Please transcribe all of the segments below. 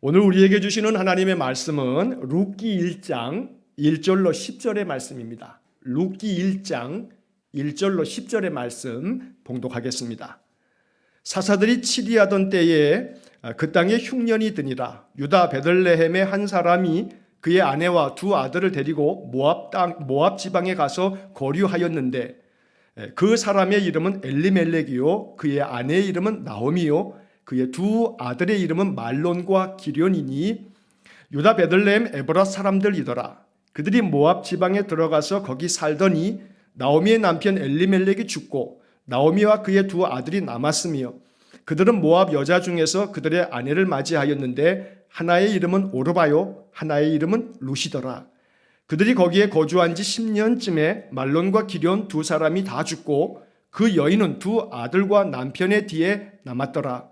오늘 우리에게 주시는 하나님의 말씀은 룻기 1장 1절로 10절의 말씀입니다. 룻기 1장 1절로 10절의 말씀 봉독하겠습니다. 사사들이 치리하던 때에 그 땅에 흉년이 드니라. 유다 베들레헴의 한 사람이 그의 아내와 두 아들을 데리고 모압 지방에 가서 거류하였는데 그 사람의 이름은 엘리멜렉이요 그의 아내의 이름은 나오미요 그의 두 아들의 이름은 말론과 기련이니 유다 베들레헴 에브라 사람들이더라. 그들이 모압 지방에 들어가서 거기 살더니 나오미의 남편 엘리멜렉이 죽고 나오미와 그의 두 아들이 남았으며 그들은 모압 여자 중에서 그들의 아내를 맞이하였는데 하나의 이름은 오르바요 하나의 이름은 룻이더라. 그들이 거기에 거주한 지 10년쯤에 말론과 기련 두 사람이 다 죽고 그 여인은 두 아들과 남편의 뒤에 남았더라.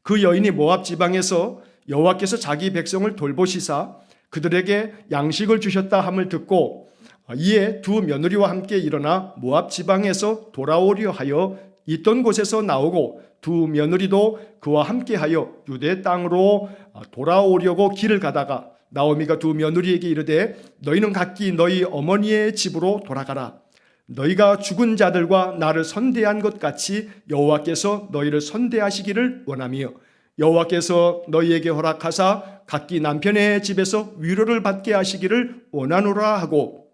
그 여인이 모압 지방에서 여호와께서 자기 백성을 돌보시사 그들에게 양식을 주셨다 함을 듣고 이에 두 며느리와 함께 일어나 모압 지방에서 돌아오려 하여 있던 곳에서 나오고 두 며느리도 그와 함께하여 유대 땅으로 돌아오려고 길을 가다가 나오미가 두 며느리에게 이르되 너희는 각기 너희 어머니의 집으로 돌아가라. 너희가 죽은 자들과 나를 선대한 것 같이 여호와께서 너희를 선대하시기를 원하며 여호와께서 너희에게 허락하사 각기 남편의 집에서 위로를 받게 하시기를 원하노라 하고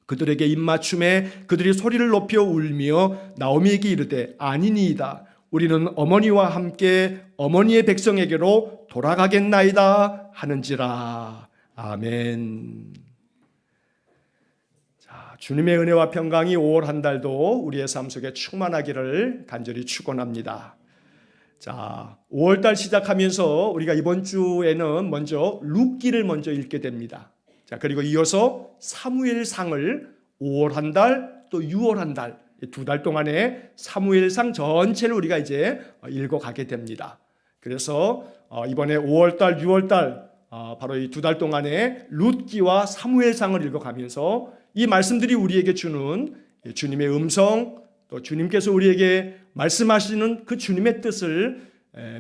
그들에게 입맞춤에 그들이 소리를 높여 울며 나오미에게 이르되 아니니이다. 우리는 어머니와 함께 어머니의 백성에게로 돌아가겠나이다 하는지라. 아멘. 주님의 은혜와 평강이 5월 한 달도 우리의 삶 속에 충만하기를 간절히 축원합니다. 자, 5월 달 시작하면서 우리가 이번 주에는 먼저 룻기를 먼저 읽게 됩니다. 자, 그리고 이어서 사무엘상을 5월 한 달 또 6월 한 달 두 달 동안에 사무엘상 전체를 우리가 이제 읽어가게 됩니다. 그래서 이번에 5월 달, 6월 달 바로 이 두 달 동안에 룻기와 사무엘상을 읽어가면서 이 말씀들이 우리에게 주는 주님의 음성, 또 주님께서 우리에게 말씀하시는 그 주님의 뜻을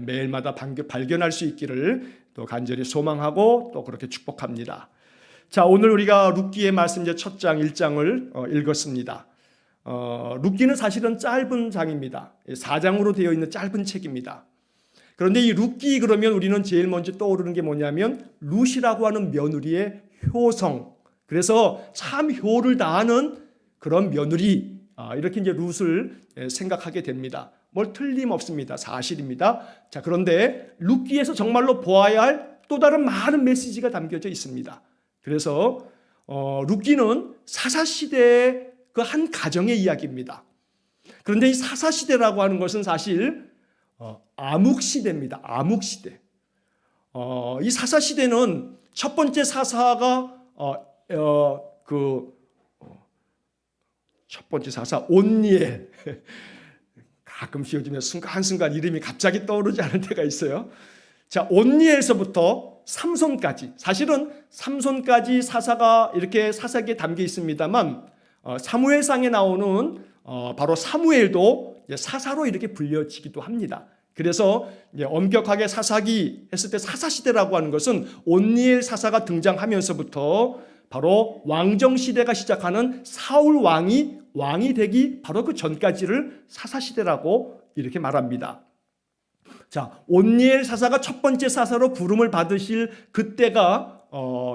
매일마다 발견할 수 있기를 또 간절히 소망하고 또 그렇게 축복합니다. 자, 오늘 우리가 룻기의 말씀 이제 첫 장 1장을 읽었습니다. 룻기는 사실은 짧은 장입니다. 4장으로 되어 있는 짧은 책입니다. 그런데 이 룻기 그러면 우리는 제일 먼저 떠오르는 게 뭐냐면 룻이라고 하는 며느리의 효성. 그래서 참 효를 다하는 그런 며느리, 이렇게 이제 룻을 생각하게 됩니다. 뭘 틀림없습니다. 사실입니다. 자, 그런데 룻기에서 정말로 보아야 할 또 다른 많은 메시지가 담겨져 있습니다. 그래서 룻기는 사사시대의 그 한 가정의 이야기입니다. 그런데 이 사사시대라고 하는 것은 사실 암흑시대입니다. 암흑시대. 이 사사시대는 첫 번째 사사가 첫 번째 사사 온니엘. 가끔씩 요즘에 한순간 이름이 갑자기 떠오르지 않을 때가 있어요. 자, 온니엘서부터 삼손까지, 사실은 삼손까지 사사가 이렇게 사사기에 담겨 있습니다만 사무엘상에 나오는 바로 사무엘도 사사로 이렇게 불려지기도 합니다. 그래서 엄격하게 사사기 했을 때 사사시대라고 하는 것은 온니엘 사사가 등장하면서부터 바로 왕정시대가 시작하는 사울 왕이 되기 바로 그 전까지를 사사시대라고 이렇게 말합니다. 자, 온니엘 사사가 첫 번째 사사로 부름을 받으실 그때가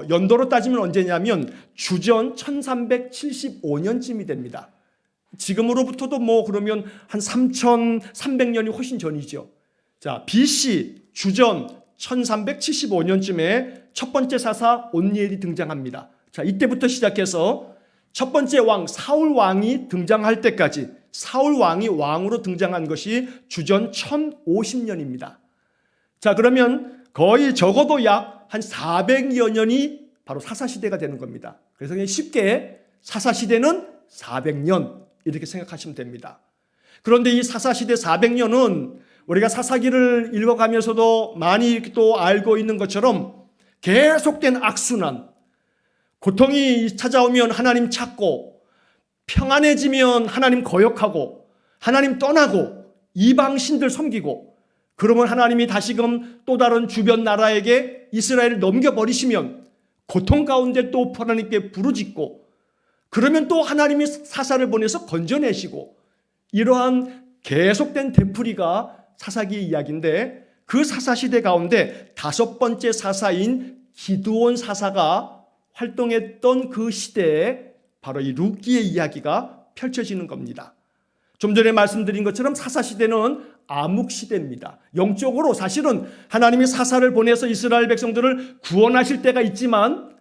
연도로 따지면 언제냐면 주전 1375년쯤이 됩니다. 지금으로부터도 그러면 한 3300년이 훨씬 전이죠. 자, BC 주전 1375년쯤에 첫 번째 사사 온니엘이 등장합니다. 자, 이때부터 시작해서 첫 번째 왕 사울 왕이 등장할 때까지 사울 왕이 왕으로 등장한 것이 주전 1050년입니다. 자, 그러면 거의 적어도 약 한 400여 년이 바로 사사시대가 되는 겁니다. 그래서 그냥 쉽게 사사시대는 400년 이렇게 생각하시면 됩니다. 그런데 이 사사시대 400년은 우리가 사사기를 읽어가면서도 많이 이렇게 또 알고 있는 것처럼 계속된 악순환, 고통이 찾아오면 하나님 찾고 평안해지면 하나님 거역하고 하나님 떠나고 이방신들 섬기고 그러면 하나님이 다시금 또 다른 주변 나라에게 이스라엘을 넘겨버리시면 고통 가운데 또 하나님께 부르짖고 그러면 또 하나님이 사사를 보내서 건져내시고 이러한 계속된 되풀이가 사사기의 이야기인데 그 사사시대 가운데 다섯 번째 사사인 기드온 사사가 활동했던 그 시대에 바로 이 룻기의 이야기가 펼쳐지는 겁니다. 좀 전에 말씀드린 것처럼 사사시대는 암흑시대입니다. 영적으로 사실은 하나님이 사사를 보내서 이스라엘 백성들을 구원하실 때가 있지만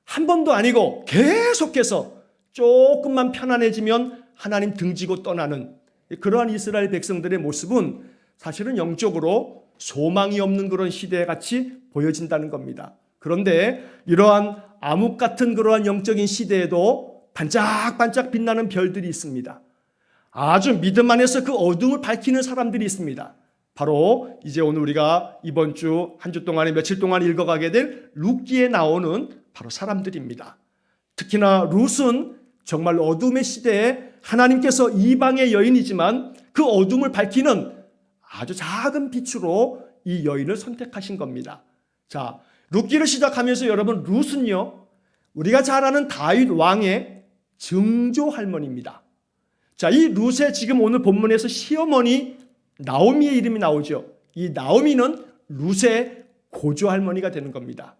한 번도 아니고 계속해서 조금만 편안해지면 하나님 등지고 떠나는 그러한 이스라엘 백성들의 모습은 사실은 영적으로 소망이 없는 그런 시대 같이 보여진다는 겁니다. 그런데 이러한 암흑 같은 그러한 영적인 시대에도 반짝반짝 빛나는 별들이 있습니다. 아주 믿음 안에서 그 어둠을 밝히는 사람들이 있습니다. 바로 이제 오늘 우리가 이번 주 한 주 동안에 며칠 동안 읽어가게 될 룻기에 나오는 바로 사람들입니다. 특히나 룻은 정말 어둠의 시대에 하나님께서 이방의 여인이지만 그 어둠을 밝히는 아주 작은 빛으로 이 여인을 선택하신 겁니다. 자, 룻기를 시작하면서 여러분 룻은요 우리가 잘 아는 다윗 왕의 증조 할머니입니다. 자, 이 룻의 지금 오늘 본문에서 시어머니 나오미의 이름이 나오죠. 이 나오미는 룻의 고조 할머니가 되는 겁니다.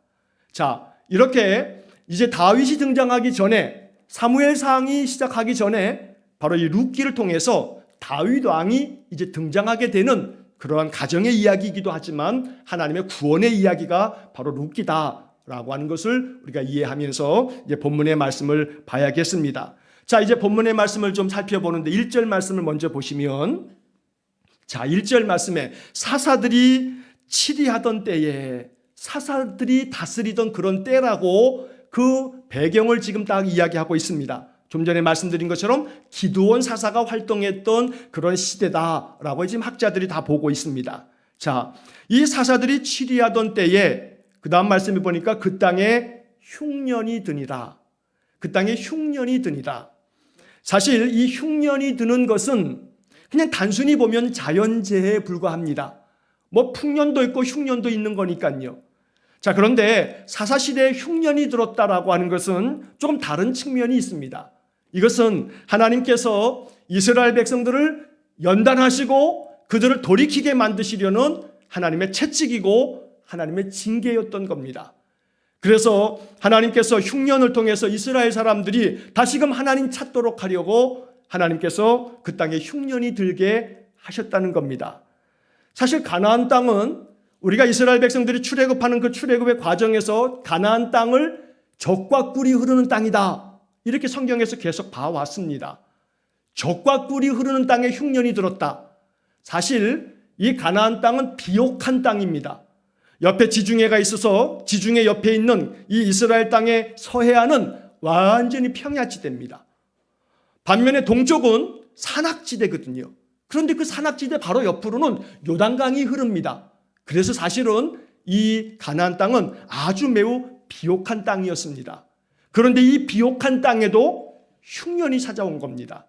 자, 이렇게 이제 다윗이 등장하기 전에 사무엘상이 시작하기 전에 바로 이 룻기를 통해서 다윗 왕이 이제 등장하게 되는 그러한 가정의 이야기이기도 하지만 하나님의 구원의 이야기가 바로 룻기다라고 하는 것을 우리가 이해하면서 이제 본문의 말씀을 봐야겠습니다. 자, 이제 본문의 말씀을 좀 살펴보는데 1절 말씀을 먼저 보시면 자, 1절 말씀에 사사들이 치리하던 때에 사사들이 다스리던 그런 때라고 그 배경을 지금 딱 이야기하고 있습니다. 좀 전에 말씀드린 것처럼 기드온 사사가 활동했던 그런 시대다라고 지금 학자들이 다 보고 있습니다. 자, 이 사사들이 치리하던 때에 그 다음 말씀에 보니까 그 땅에 흉년이 드니라. 그 땅에 흉년이 드니라. 사실 이 흉년이 드는 것은 그냥 단순히 보면 자연재해에 불과합니다. 뭐 풍년도 있고 흉년도 있는 거니까요. 자, 그런데 사사시대에 흉년이 들었다라고 하는 것은 조금 다른 측면이 있습니다. 이것은 하나님께서 이스라엘 백성들을 연단하시고 그들을 돌이키게 만드시려는 하나님의 채찍이고 하나님의 징계였던 겁니다. 그래서 하나님께서 흉년을 통해서 이스라엘 사람들이 다시금 하나님 찾도록 하려고 하나님께서 그 땅에 흉년이 들게 하셨다는 겁니다. 사실 가나안 땅은 우리가 이스라엘 백성들이 출애굽하는 그 출애굽의 과정에서 가나안 땅을 젖과 꿀이 흐르는 땅이다. 이렇게 성경에서 계속 봐왔습니다. 젖과 꿀이 흐르는 땅에 흉년이 들었다. 사실 이 가나안 땅은 비옥한 땅입니다. 옆에 지중해가 있어서 지중해 옆에 있는 이 이스라엘 땅의 서해안은 완전히 평야지대입니다. 반면에 동쪽은 산악지대거든요. 그런데 그 산악지대 바로 옆으로는 요단강이 흐릅니다. 그래서 사실은 이 가나안 땅은 아주 매우 비옥한 땅이었습니다. 그런데 이 비옥한 땅에도 흉년이 찾아온 겁니다.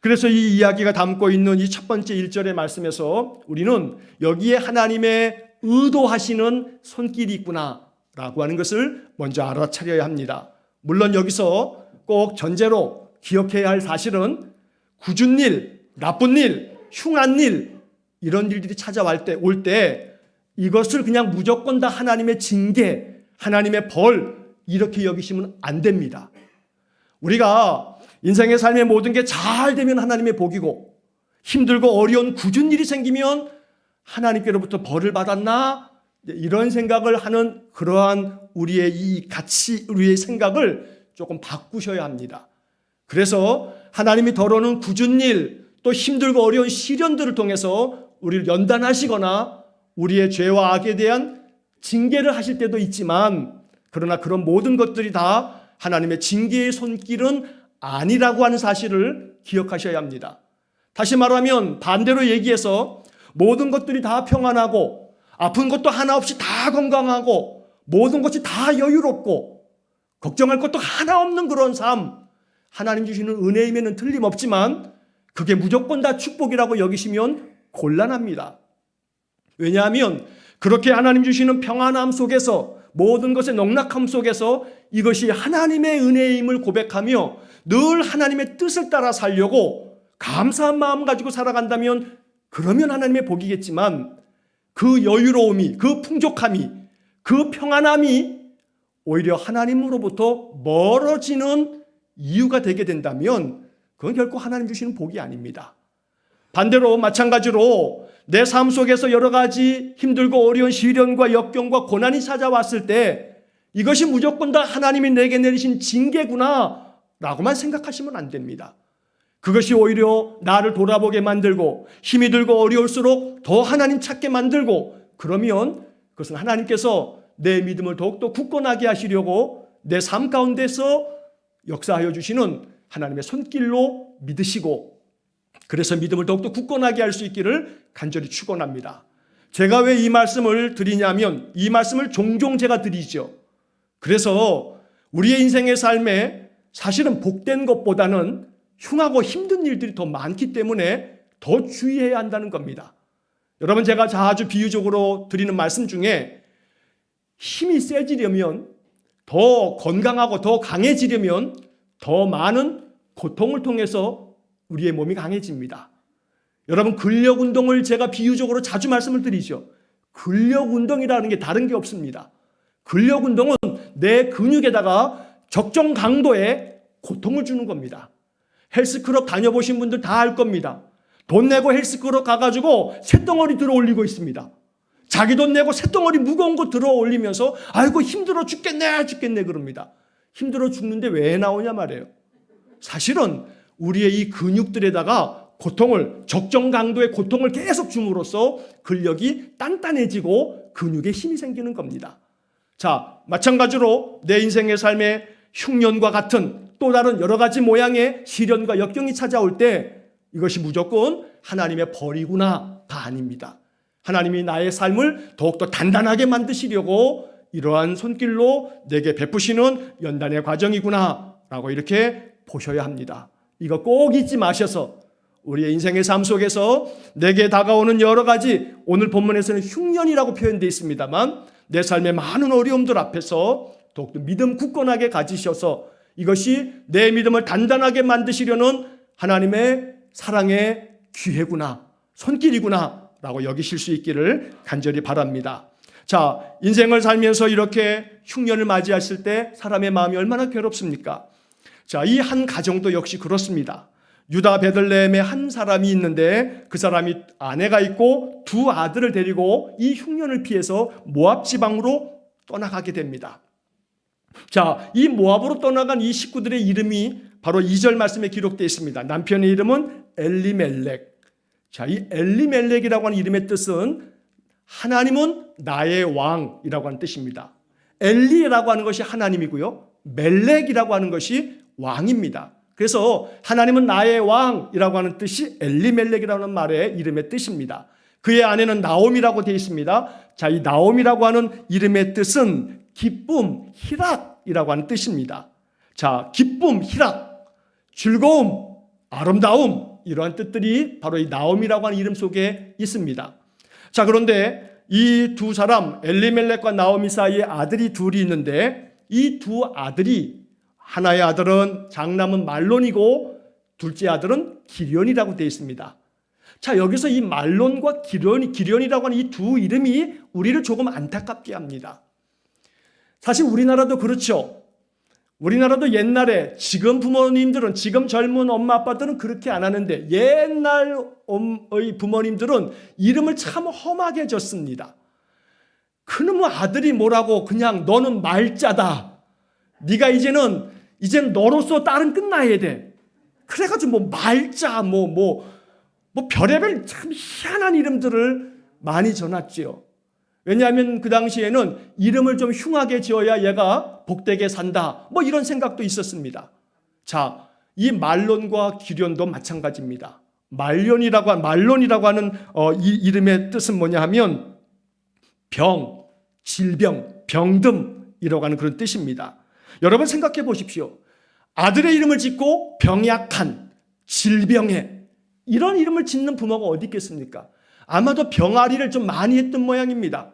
그래서 이 이야기가 담고 있는 이 첫 번째 1절의 말씀에서 우리는 여기에 하나님의 의도하시는 손길이 있구나라고 하는 것을 먼저 알아차려야 합니다. 물론 여기서 꼭 전제로 기억해야 할 사실은 굳은 일, 나쁜 일, 흉한 일 이런 일들이 찾아올 때 이것을 그냥 무조건 다 하나님의 징계, 하나님의 벌 이렇게 여기시면 안 됩니다. 우리가 인생의 삶의 모든 게 잘 되면 하나님의 복이고 힘들고 어려운 굳은 일이 생기면 하나님께로부터 벌을 받았나? 이런 생각을 하는 그러한 우리의 이 가치, 우리의 생각을 조금 바꾸셔야 합니다. 그래서 하나님이 덜어놓은 굳은 일, 또 힘들고 어려운 시련들을 통해서 우리를 연단하시거나 우리의 죄와 악에 대한 징계를 하실 때도 있지만 그러나 그런 모든 것들이 다 하나님의 징계의 손길은 아니라고 하는 사실을 기억하셔야 합니다. 다시 말하면 반대로 얘기해서 모든 것들이 다 평안하고 아픈 것도 하나 없이 다 건강하고 모든 것이 다 여유롭고 걱정할 것도 하나 없는 그런 삶, 하나님 주시는 은혜임에는 틀림없지만 그게 무조건 다 축복이라고 여기시면 곤란합니다. 왜냐하면 그렇게 하나님 주시는 평안함 속에서, 모든 것의 농락함 속에서 이것이 하나님의 은혜임을 고백하며 늘 하나님의 뜻을 따라 살려고 감사한 마음 가지고 살아간다면 그러면 하나님의 복이겠지만, 그 여유로움이, 그 풍족함이, 그 평안함이 오히려 하나님으로부터 멀어지는 이유가 되게 된다면 그건 결코 하나님 주시는 복이 아닙니다. 반대로 마찬가지로 내 삶 속에서 여러 가지 힘들고 어려운 시련과 역경과 고난이 찾아왔을 때 이것이 무조건 다 하나님이 내게 내리신 징계구나 라고만 생각하시면 안 됩니다. 그것이 오히려 나를 돌아보게 만들고 힘이 들고 어려울수록 더 하나님 찾게 만들고, 그러면 그것은 하나님께서 내 믿음을 더욱더 굳건하게 하시려고 내 삶 가운데서 역사하여 주시는 하나님의 손길로 믿으시고, 그래서 믿음을 더욱더 굳건하게 할 수 있기를 간절히 축원합니다. 제가 왜 이 말씀을 드리냐면, 이 말씀을 종종 제가 드리죠. 그래서 우리의 인생의 삶에 사실은 복된 것보다는 흉하고 힘든 일들이 더 많기 때문에 더 주의해야 한다는 겁니다. 여러분, 제가 자주 비유적으로 드리는 말씀 중에 힘이 세지려면, 더 건강하고 더 강해지려면 더 많은 고통을 통해서 우리의 몸이 강해집니다. 여러분, 근력 운동을 제가 비유적으로 자주 말씀을 드리죠. 근력 운동이라는 게 다른 게 없습니다. 근력 운동은 내 근육에다가 적정 강도의 고통을 주는 겁니다. 헬스클럽 다녀보신 분들 다 알 겁니다. 돈 내고 헬스클럽 가가지고 쇳덩어리 들어 올리고 있습니다. 자기 돈 내고 쇳덩어리 무거운 거 들어 올리면서 아이고 힘들어 죽겠네 그럽니다. 힘들어 죽는데 왜 나오냐 말이에요. 사실은 우리의 이 근육들에다가 고통을, 적정 강도의 고통을 계속 줌으로써 근력이 단단해지고 근육에 힘이 생기는 겁니다. 자, 마찬가지로 내 인생의 삶에 흉년과 같은 또 다른 여러 가지 모양의 시련과 역경이 찾아올 때 이것이 무조건 하나님의 벌이구나가 아닙니다. 하나님이 나의 삶을 더욱더 단단하게 만드시려고 이러한 손길로 내게 베푸시는 연단의 과정이구나 라고 이렇게 보셔야 합니다. 이거 꼭 잊지 마셔서 우리의 인생의 삶 속에서 내게 다가오는 여러 가지, 오늘 본문에서는 흉년이라고 표현되어 있습니다만, 내 삶의 많은 어려움들 앞에서 더욱더 믿음 굳건하게 가지셔서 이것이 내 믿음을 단단하게 만드시려는 하나님의 사랑의 기회구나, 손길이구나 라고 여기실 수 있기를 간절히 바랍니다. 자, 인생을 살면서 이렇게 흉년을 맞이하실 때 사람의 마음이 얼마나 괴롭습니까? 자, 이 한 가정도 역시 그렇습니다. 유다 베들레헴에 한 사람이 있는데 그 사람이 아내가 있고 두 아들을 데리고 이 흉년을 피해서 모압 지방으로 떠나가게 됩니다. 자, 이 모압으로 떠나간 이 식구들의 이름이 바로 2절 말씀에 기록되어 있습니다. 남편의 이름은 엘리멜렉. 자, 이 엘리멜렉이라고 하는 이름의 뜻은 하나님은 나의 왕이라고 하는 뜻입니다. 엘리라고 하는 것이 하나님이고요, 멜렉이라고 하는 것이 왕입니다. 그래서 하나님은 나의 왕이라고 하는 뜻이 엘리멜렉이라는 말의 이름의 뜻입니다. 그의 아내는 나옴이라고 되어 있습니다. 자, 이 나옴이라고 하는 이름의 뜻은 기쁨, 희락이라고 하는 뜻입니다. 자, 기쁨, 희락, 즐거움, 아름다움, 이러한 뜻들이 바로 이 나옴이라고 하는 이름 속에 있습니다. 자, 그런데 이 두 사람, 엘리멜렉과 나오미 사이에 아들이 둘이 있는데 이 두 아들이, 하나의 아들은 장남은 말론이고 둘째 아들은 기련이라고 되어 있습니다. 자, 여기서 이 말론과 기련이라고 하는 이 두 이름이 우리를 조금 안타깝게 합니다. 사실 우리나라도 그렇죠. 우리나라도 옛날에, 지금 부모님들은, 지금 젊은 엄마 아빠들은 그렇게 안 하는데 옛날의 부모님들은 이름을 참 험하게 졌습니다. 그놈의 아들이 뭐라고, 그냥 너는 말자다, 네가 이제는 너로서 딸은 끝나야 돼, 그래가지고 뭐 말자, 뭐 별의별 참 희한한 이름들을 많이 전했지요. 왜냐하면 그 당시에는 이름을 좀 흉하게 지어야 얘가 복되게 산다, 뭐 이런 생각도 있었습니다. 자, 이 말론과 기련도 마찬가지입니다. 말론이라고 하는 이 이름의 뜻은 뭐냐 하면 병, 질병, 병듦이라고 하는 그런 뜻입니다. 여러분 생각해 보십시오. 아들의 이름을 짓고 병약한, 질병에, 이런 이름을 짓는 부모가 어디 있겠습니까? 아마도 병아리를 좀 많이 했던 모양입니다.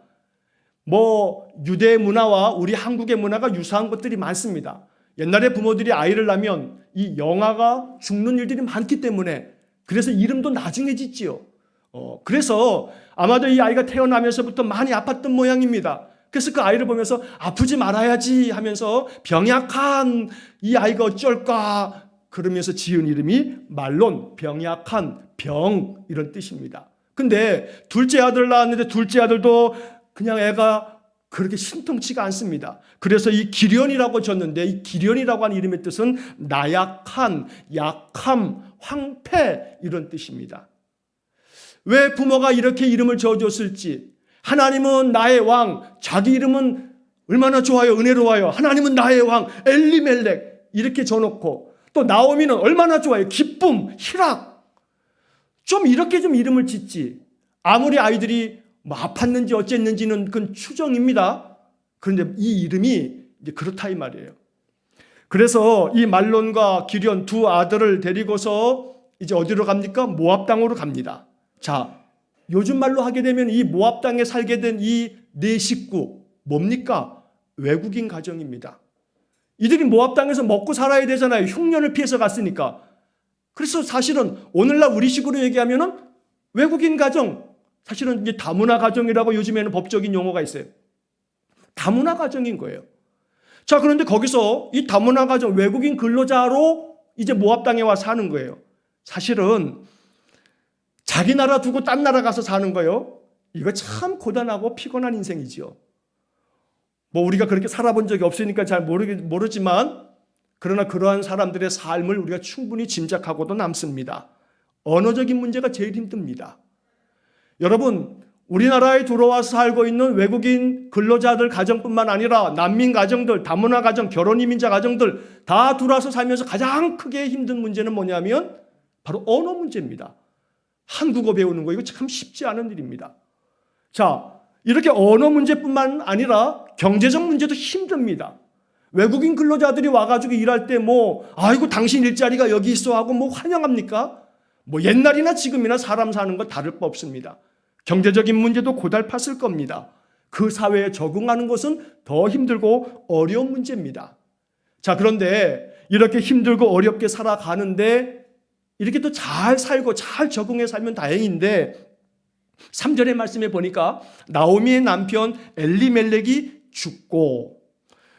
유대 문화와 우리 한국의 문화가 유사한 것들이 많습니다. 옛날에 부모들이 아이를 낳으면 이 영아가 죽는 일들이 많기 때문에 그래서 이름도 나중에 짓지요. 그래서 아마도 이 아이가 태어나면서부터 많이 아팠던 모양입니다. 그래서 그 아이를 보면서 아프지 말아야지 하면서 병약한 이 아이가 어쩔까 그러면서 지은 이름이 말론, 병약한, 병 이런 뜻입니다. 근데 둘째 아들 낳았는데 둘째 아들도 그냥 애가 그렇게 신통치가 않습니다. 그래서 이 기련이라고 졌는데 이 기련이라고 하는 이름의 뜻은 나약한, 약함, 황폐 이런 뜻입니다. 왜 부모가 이렇게 이름을 지어줬을지, 하나님은 나의 왕, 자기 이름은 얼마나 좋아요, 은혜로워요. 하나님은 나의 왕, 엘리멜렉 이렇게 줘놓고 또 나오미는 얼마나 좋아요, 기쁨, 희락. 좀 이렇게 좀 이름을 짓지. 아무리 아이들이 아팠는지 어쨌는지는 그건 추정입니다. 그런데 이 이름이 이제 그렇다 이 말이에요. 그래서 이 말론과 기련 두 아들을 데리고서 이제 어디로 갑니까? 모압 땅으로 갑니다. 자, 요즘 말로 하게 되면 이 모압 땅에 살게 된 이 네 식구 뭡니까? 외국인 가정입니다. 이들이 모압 땅에서 먹고 살아야 되잖아요. 흉년을 피해서 갔으니까. 그래서 사실은 오늘날 우리식으로 얘기하면은 외국인 가정, 사실은 이제 다문화 가정이라고 요즘에는 법적인 용어가 있어요. 다문화 가정인 거예요. 자, 그런데 거기서 이 다문화 가정 외국인 근로자로 이제 모압 땅에 와 사는 거예요. 사실은 자기 나라 두고 딴 나라 가서 사는 거예요. 이거 참 고단하고 피곤한 인생이지요. 우리가 그렇게 살아본 적이 없으니까 잘 모르지만 그러나 그러한 사람들의 삶을 우리가 충분히 짐작하고도 남습니다. 언어적인 문제가 제일 힘듭니다. 여러분, 우리나라에 들어와서 살고 있는 외국인 근로자들 가정뿐만 아니라 난민 가정들, 다문화 가정, 결혼 이민자 가정들 다 들어와서 살면서 가장 크게 힘든 문제는 뭐냐면 바로 언어 문제입니다. 한국어 배우는 거 이거 참 쉽지 않은 일입니다. 자, 이렇게 언어 문제뿐만 아니라 경제적 문제도 힘듭니다. 외국인 근로자들이 와가지고 일할 때 아이고 당신 일자리가 여기 있어 하고 환영합니까? 옛날이나 지금이나 사람 사는 거 다를 바 없습니다. 경제적인 문제도 고달팠을 겁니다. 그 사회에 적응하는 것은 더 힘들고 어려운 문제입니다. 자, 그런데 이렇게 힘들고 어렵게 살아가는데 이렇게 또 잘 살고 잘 적응해 살면 다행인데 3절의 말씀에 보니까 나오미의 남편 엘리멜렉이 죽고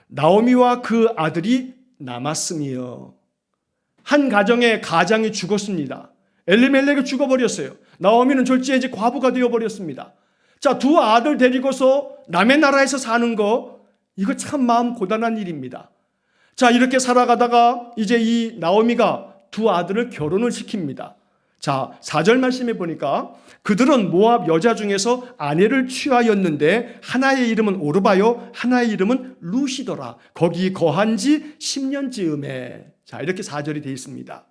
나오미와 그 아들이 남았으며 한 가정의 가장이 죽었습니다. 엘리멜렉이 죽어버렸어요. 나오미는 졸지에 이제 과부가 되어버렸습니다. 자, 두 아들 데리고서 남의 나라에서 사는 거 이거 참 마음 고단한 일입니다. 자, 이렇게 살아가다가 이제 이 나오미가 두 아들을 결혼을 시킵니다. 자, 4절 말씀에 보니까 그들은 모압 여자 중에서 아내를 취하였는데 하나의 이름은 오르바요 하나의 이름은 루시더라. 거기 거한 지 10년쯤에. 자, 이렇게 4절이 되어 있습니다.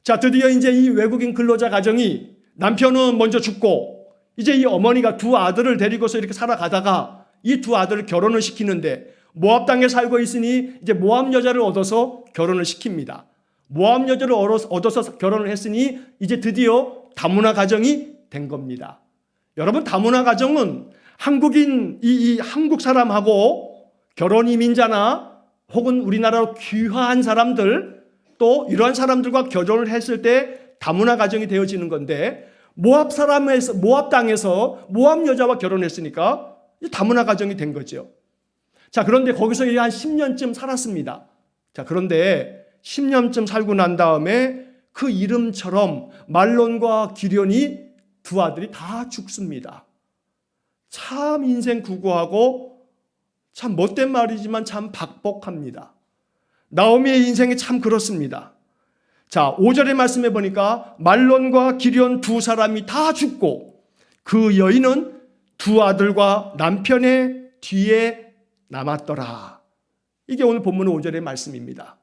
자, 드디어 이제 이 외국인 근로자 가정이 남편은 먼저 죽고 이제 이 어머니가 두 아들을 데리고서 이렇게 살아가다가 이 두 아들을 결혼을 시키는데 모압 땅에 살고 있으니 이제 모압 여자를 얻어서 결혼을 시킵니다. 모압 여자를 얻어서 결혼을 했으니 이제 드디어 다문화 가정이 된 겁니다. 여러분, 다문화 가정은 한국인 이 한국 사람하고 결혼 이민자나 혹은 우리나라로 귀화한 사람들 또 이러한 사람들과 결혼을 했을 때 다문화 가정이 되어지는 건데 모압 땅에서 모압 여자와 결혼했으니까 다문화 가정이 된 거죠. 자, 그런데 거기서 한 10년쯤 살았습니다. 자, 그런데 10년쯤 살고 난 다음에 그 이름처럼 말론과 기련이 두 아들이 다 죽습니다. 참 인생 구구하고 참 못된 말이지만 참 박복합니다. 나오미의 인생이 참 그렇습니다. 자, 5절의 말씀에 보니까 말론과 기련 두 사람이 다 죽고 그 여인은 두 아들과 남편의 뒤에 남았더라. 이게 오늘 본문 5절의 말씀입니다.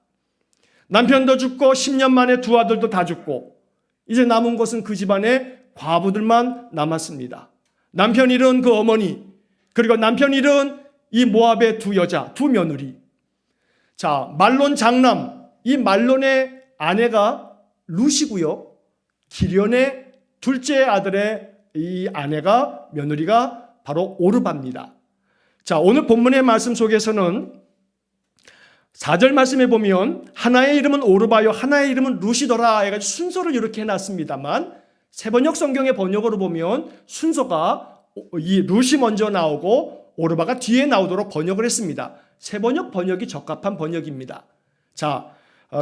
남편도 죽고 10년 만에 두 아들도 다 죽고 이제 남은 것은 그 집안의 과부들만 남았습니다. 남편 잃은 그 어머니 그리고 남편 잃은 이 모압의 두 여자, 두 며느리. 자, 말론 장남, 이 말론의 아내가 루시고요. 기련의 둘째 아들의 이 아내가 며느리가 바로 오르바입니다. 자, 오늘 본문의 말씀 속에서는 4절 말씀에 보면 하나의 이름은 오르바요 하나의 이름은 루시더라 해가지고 순서를 이렇게 해놨습니다만 세번역 성경의 번역으로 보면 순서가 이 루시 먼저 나오고 오르바가 뒤에 나오도록 번역을 했습니다. 세번역 번역이 적합한 번역입니다. 자,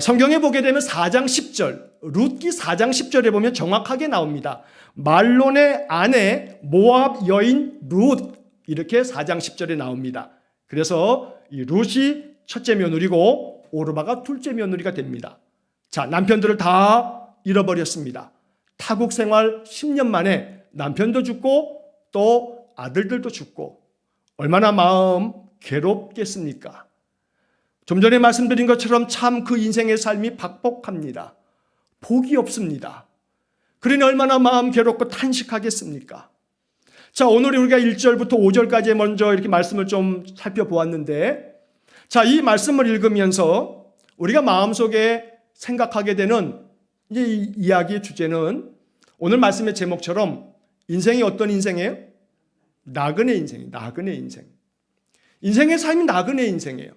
성경에 보게 되면 4장 10절 룻기 4장 10절에 보면 정확하게 나옵니다. 말론의 아내 모압 여인 룻 이렇게 4장 10절에 나옵니다. 그래서 이 룻이 첫째 며느리고 오르바가 둘째 며느리가 됩니다. 자, 남편들을 다 잃어버렸습니다. 타국 생활 10년 만에 남편도 죽고 또 아들들도 죽고 얼마나 마음 괴롭겠습니까? 좀 전에 말씀드린 것처럼 참 그 인생의 삶이 박복합니다. 복이 없습니다. 그러니 얼마나 마음 괴롭고 탄식하겠습니까? 자, 오늘 우리가 1절부터 5절까지 먼저 이렇게 말씀을 좀 살펴보았는데 자, 이 말씀을 읽으면서 우리가 마음속에 생각하게 되는 이제 이 이야기의 주제는 오늘 말씀의 제목처럼 인생이 어떤 인생이에요? 나그네 인생이에요. 나그네 인생. 인생의 삶이 나그네 인생이에요.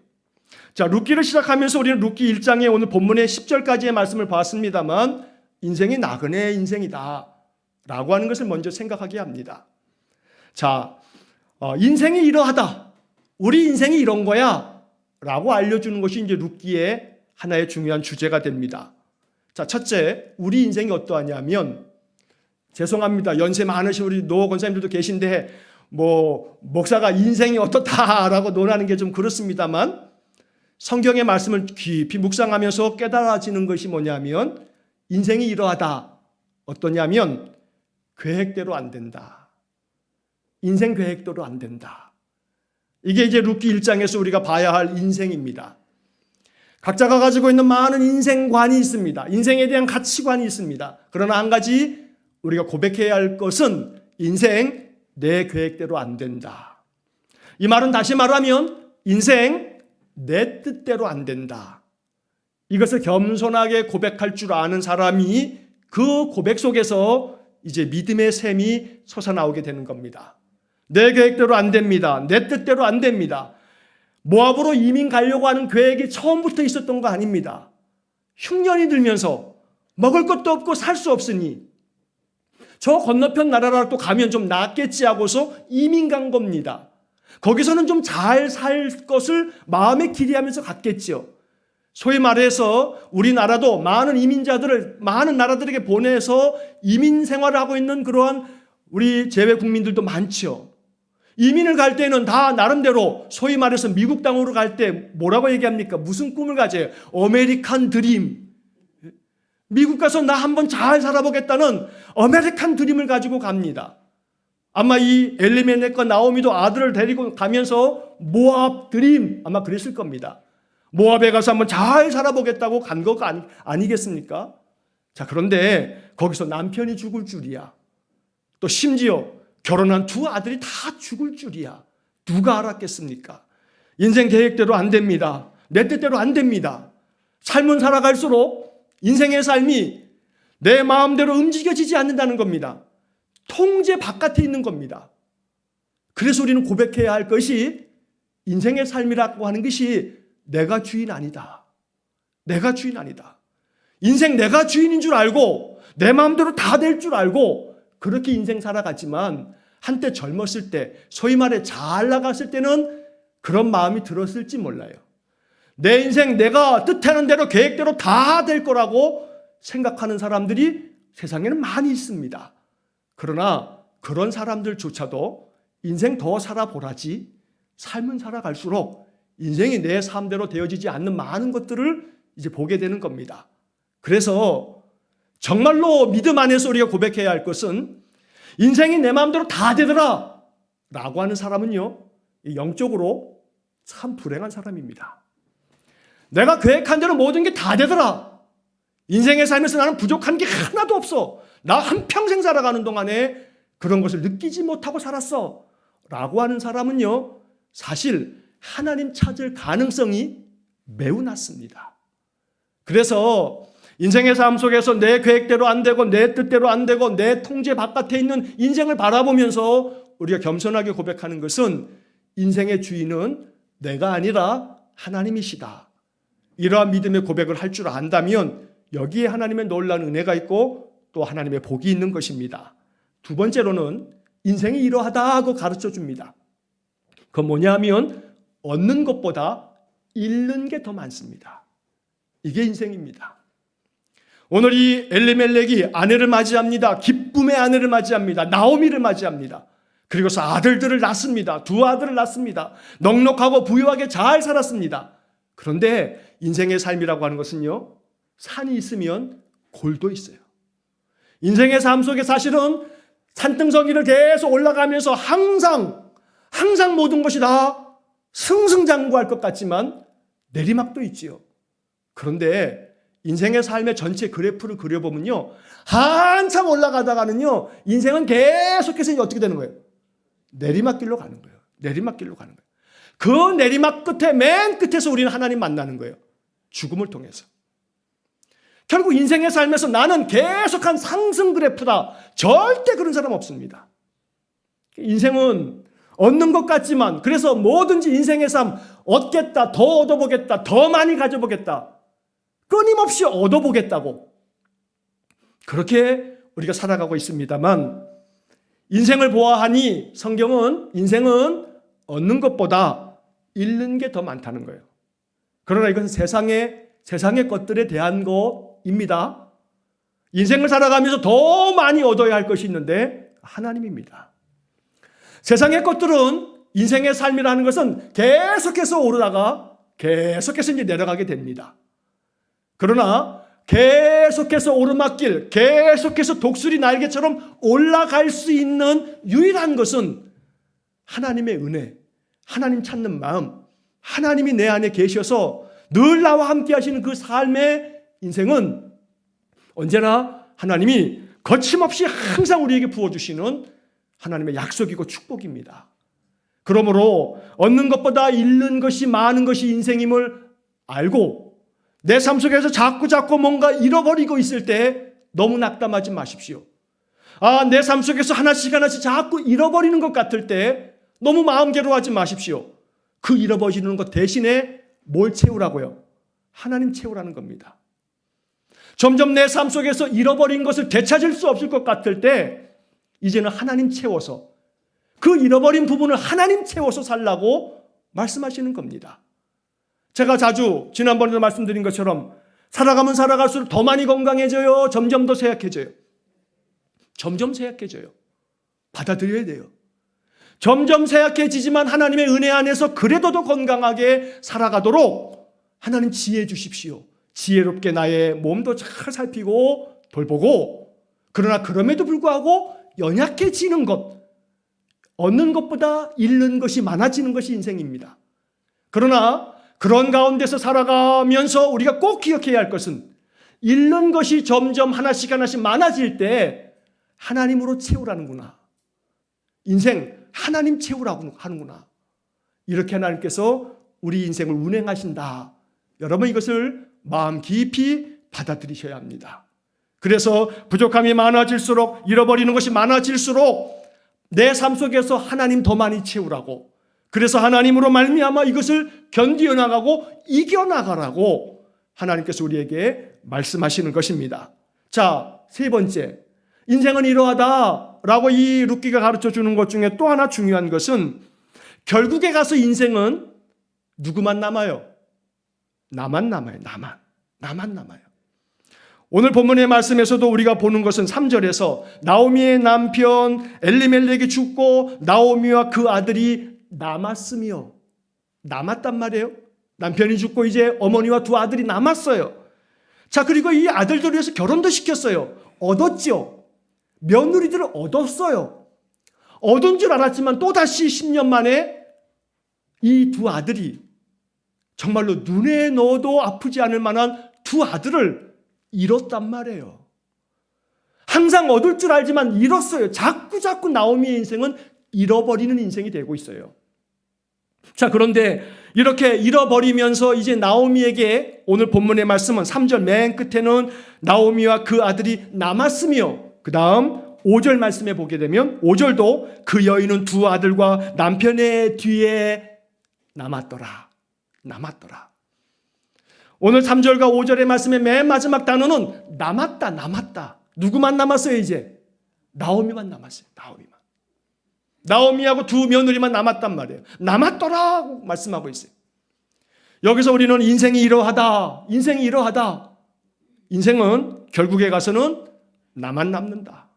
자, 룻기를 시작하면서 우리는 룻기 1장의 오늘 본문의 10절까지의 말씀을 봤습니다만 인생이 나그네 인생이다 라고 하는 것을 먼저 생각하게 합니다. 자, 인생이 이러하다. 우리 인생이 이런 거야 라고 알려주는 것이 이제 룻기의 하나의 중요한 주제가 됩니다. 자, 첫째, 우리 인생이 어떠하냐면 죄송합니다. 연세 많으신 우리 노 권사님들도 계신데 목사가 인생이 어떻다라고 논하는 게 좀 그렇습니다만 성경의 말씀을 깊이 묵상하면서 깨달아지는 것이 뭐냐면 인생이 이러하다. 어떠냐면 계획대로 안 된다. 인생 계획대로 안 된다. 이게 이제 룻기 1장에서 우리가 봐야 할 인생입니다. 각자가 가지고 있는 많은 인생관이 있습니다. 인생에 대한 가치관이 있습니다. 그러나 한 가지 우리가 고백해야 할 것은 인생 내 계획대로 안 된다. 이 말은 다시 말하면 인생 내 뜻대로 안 된다. 이것을 겸손하게 고백할 줄 아는 사람이 그 고백 속에서 이제 믿음의 샘이 솟아나오게 되는 겁니다. 내 계획대로 안 됩니다. 내 뜻대로 안 됩니다. 모압으로 이민 가려고 하는 계획이 처음부터 있었던 거 아닙니다. 흉년이 들면서 먹을 것도 없고 살 수 없으니 저 건너편 나라로 또 가면 좀 낫겠지 하고서 이민 간 겁니다. 거기서는 좀 잘 살 것을 마음에 기대하면서 갔겠죠. 소위 말해서 우리나라도 많은 이민자들을 많은 나라들에게 보내서 이민 생활을 하고 있는 그러한 우리 재외 국민들도 많죠. 이민을 갈 때는 다 나름대로 소위 말해서 미국 땅으로 갈 때 뭐라고 얘기합니까? 무슨 꿈을 가져요? 아메리칸 드림. 미국 가서 나 한번 잘 살아보겠다는 아메리칸 드림을 가지고 갑니다. 아마 이 엘리멜렉과 나오미도 아들을 데리고 가면서 모압 드림 아마 그랬을 겁니다. 모압에 가서 한번 잘 살아보겠다고 간 거 아니겠습니까? 자, 그런데 거기서 남편이 죽을 줄이야. 또 심지어 결혼한 두 아들이 다 죽을 줄이야. 누가 알았겠습니까? 인생 계획대로 안 됩니다. 내 뜻대로 안 됩니다. 삶은 살아갈수록 인생의 삶이 내 마음대로 움직여지지 않는다는 겁니다. 통제 바깥에 있는 겁니다. 그래서 우리는 고백해야 할 것이 인생의 삶이라고 하는 것이 내가 주인 아니다. 내가 주인 아니다. 인생 내가 주인인 줄 알고 내 마음대로 다 될 줄 알고 그렇게 인생 살아갔지만 한때 젊었을 때 소위 말해 잘 나갔을 때는 그런 마음이 들었을지 몰라요. 내 인생 내가 뜻하는 대로 계획대로 다 될 거라고 생각하는 사람들이 세상에는 많이 있습니다. 그러나 그런 사람들조차도 인생 더 살아보라지 삶은 살아갈수록 인생이 내 삶대로 되어지지 않는 많은 것들을 이제 보게 되는 겁니다. 그래서 정말로 믿음 안에서 우리가 고백해야 할 것은 인생이 내 마음대로 다 되더라 라고 하는 사람은요, 영적으로 참 불행한 사람입니다. 내가 계획한 대로 모든 게 다 되더라. 인생의 삶에서 나는 부족한 게 하나도 없어. 나 한평생 살아가는 동안에 그런 것을 느끼지 못하고 살았어 라고 하는 사람은요, 사실 하나님 찾을 가능성이 매우 낮습니다. 그래서 인생의 삶 속에서 내 계획대로 안 되고 내 뜻대로 안 되고 내 통제 바깥에 있는 인생을 바라보면서 우리가 겸손하게 고백하는 것은 인생의 주인은 내가 아니라 하나님이시다. 이러한 믿음의 고백을 할 줄 안다면 여기에 하나님의 놀라운 은혜가 있고 또 하나님의 복이 있는 것입니다. 두 번째로는 인생이 이러하다 하고 가르쳐 줍니다. 그건 뭐냐 하면 얻는 것보다 잃는 게 더 많습니다. 이게 인생입니다. 오늘 이 엘리멜렉이 아내를 맞이합니다. 기쁨의 아내를 맞이합니다. 나오미를 맞이합니다. 그리고서 아들들을 낳습니다. 두 아들을 낳습니다. 넉넉하고 부유하게 잘 살았습니다. 그런데 인생의 삶이라고 하는 것은요, 산이 있으면 골도 있어요. 인생의 삶 속에 사실은 산등성이를 계속 올라가면서 항상 모든 것이 다 승승장구할 것 같지만 내리막도 있지요. 그런데 인생의 삶의 전체 그래프를 그려보면요, 한참 올라가다가는요, 인생은 계속해서 어떻게 되는 거예요? 내리막길로 가는 거예요. 내리막길로 가는 거예요. 그 내리막 끝에, 맨 끝에서 우리는 하나님 만나는 거예요. 죽음을 통해서. 결국 인생의 삶에서 나는 계속한 상승 그래프다. 절대 그런 사람 없습니다. 인생은 얻는 것 같지만, 그래서 뭐든지 인생의 삶 얻겠다, 더 얻어보겠다, 더 많이 가져보겠다, 끊임없이 얻어보겠다고 그렇게 우리가 살아가고 있습니다만, 인생을 보아하니 성경은 인생은 얻는 것보다 잃는 게 더 많다는 거예요. 그러나 이것은 세상의 것들에 대한 것입니다. 인생을 살아가면서 더 많이 얻어야 할 것이 있는데 하나님입니다. 세상의 것들은, 인생의 삶이라는 것은 계속해서 오르다가 계속해서 이제 내려가게 됩니다. 그러나 계속해서 오르막길, 계속해서 독수리 날개처럼 올라갈 수 있는 유일한 것은 하나님의 은혜, 하나님 찾는 마음, 하나님이 내 안에 계셔서 늘 나와 함께 하시는 그 삶의 인생은 언제나 하나님이 거침없이 항상 우리에게 부어주시는 하나님의 약속이고 축복입니다. 그러므로 얻는 것보다 잃는 것이 많은 것이 인생임을 알고 내 삶 속에서 자꾸 뭔가 잃어버리고 있을 때 너무 낙담하지 마십시오. 내 삶 속에서 하나씩 자꾸 잃어버리는 것 같을 때 너무 마음 괴로워하지 마십시오. 그 잃어버리는 것 대신에 뭘 채우라고요? 하나님 채우라는 겁니다. 점점 내 삶 속에서 잃어버린 것을 되찾을 수 없을 것 같을 때 이제는 하나님 채워서, 그 잃어버린 부분을 하나님 채워서 살라고 말씀하시는 겁니다. 제가 자주 지난번에도 말씀드린 것처럼 살아가면 살아갈수록 더 많이 건강해져요? 점점 더 쇠약해져요? 점점 쇠약해져요. 받아들여야 돼요. 점점 쇠약해지지만 하나님의 은혜 안에서 그래도 더 건강하게 살아가도록 하나님 지혜 주십시오. 지혜롭게 나의 몸도 잘 살피고 돌보고, 그러나 그럼에도 불구하고 연약해지는 것, 얻는 것보다 잃는 것이 많아지는 것이 인생입니다. 그러나 그런 가운데서 살아가면서 우리가 꼭 기억해야 할 것은 잃는 것이 점점 하나씩 많아질 때 하나님으로 채우라는구나. 인생 하나님 채우라고 하는구나. 이렇게 하나님께서 우리 인생을 운행하신다. 여러분 이것을 마음 깊이 받아들이셔야 합니다. 그래서 부족함이 많아질수록, 잃어버리는 것이 많아질수록 내 삶 속에서 하나님 더 많이 채우라고, 그래서 하나님으로 말미암아 이것을 견디어 나가고 이겨나가라고 하나님께서 우리에게 말씀하시는 것입니다. 자, 세 번째, 인생은 이러하다라고 이 룻기가 가르쳐주는 것 중에 또 하나 중요한 것은 결국에 가서 인생은 누구만 남아요? 나만 남아요. 나만 남아요. 오늘 본문의 말씀에서도 우리가 보는 것은 3절에서 나오미의 남편 엘리멜렉이 죽고 나오미와 그 아들이 남았단 말이에요. 남편이 죽고 이제 어머니와 두 아들이 남았어요. 자, 그리고 이 아들들을 위해서 결혼도 시켰어요. 얻었죠. 며느리들을 얻었어요. 얻은 줄 알았지만 또다시 10년 만에 이 두 아들이 정말로 눈에 넣어도 아프지 않을 만한 두 아들을 잃었단 말이에요. 항상 얻을 줄 알지만 잃었어요. 자꾸 나오미의 인생은 잃어버리는 인생이 되고 있어요. 자, 그런데 이렇게 잃어버리면서 이제 나오미에게 오늘 본문의 말씀은 3절 맨 끝에는 나오미와 그 아들이 남았으며 그 다음 5절 말씀에 보게 되면 5절도 그 여인은 두 아들과 남편의 뒤에 남았더라. 오늘 3절과 5절의 말씀의 맨 마지막 단어는 남았다. 누구만 남았어요 이제? 나오미만 남았어요. 나오미하고 두 며느리만 남았단 말이에요. 남았더라고 말씀하고 있어요. 여기서 우리는 인생이 이러하다. 인생은 결국에 가서는 나만 남는다.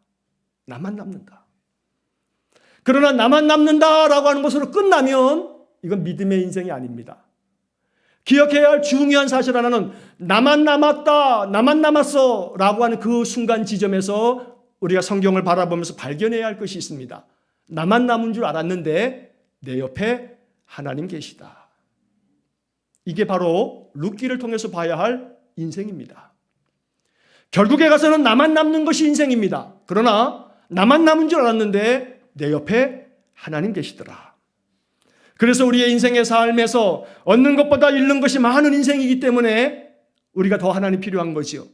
그러나 나만 남는다라고 하는 것으로 끝나면 이건 믿음의 인생이 아닙니다. 기억해야 할 중요한 사실 하나는 나만 남았어 라고 하는 그 순간 지점에서 우리가 성경을 바라보면서 발견해야 할 것이 있습니다. 나만 남은 줄 알았는데 내 옆에 하나님 계시다. 이게 바로 룻기를 통해서 봐야 할 인생입니다. 결국에 가서는 나만 남는 것이 인생입니다. 그러나 나만 남은 줄 알았는데 내 옆에 하나님 계시더라. 그래서 우리의 인생의 삶에서 얻는 것보다 잃는 것이 많은 인생이기 때문에 우리가 더 하나님 필요한 거지요.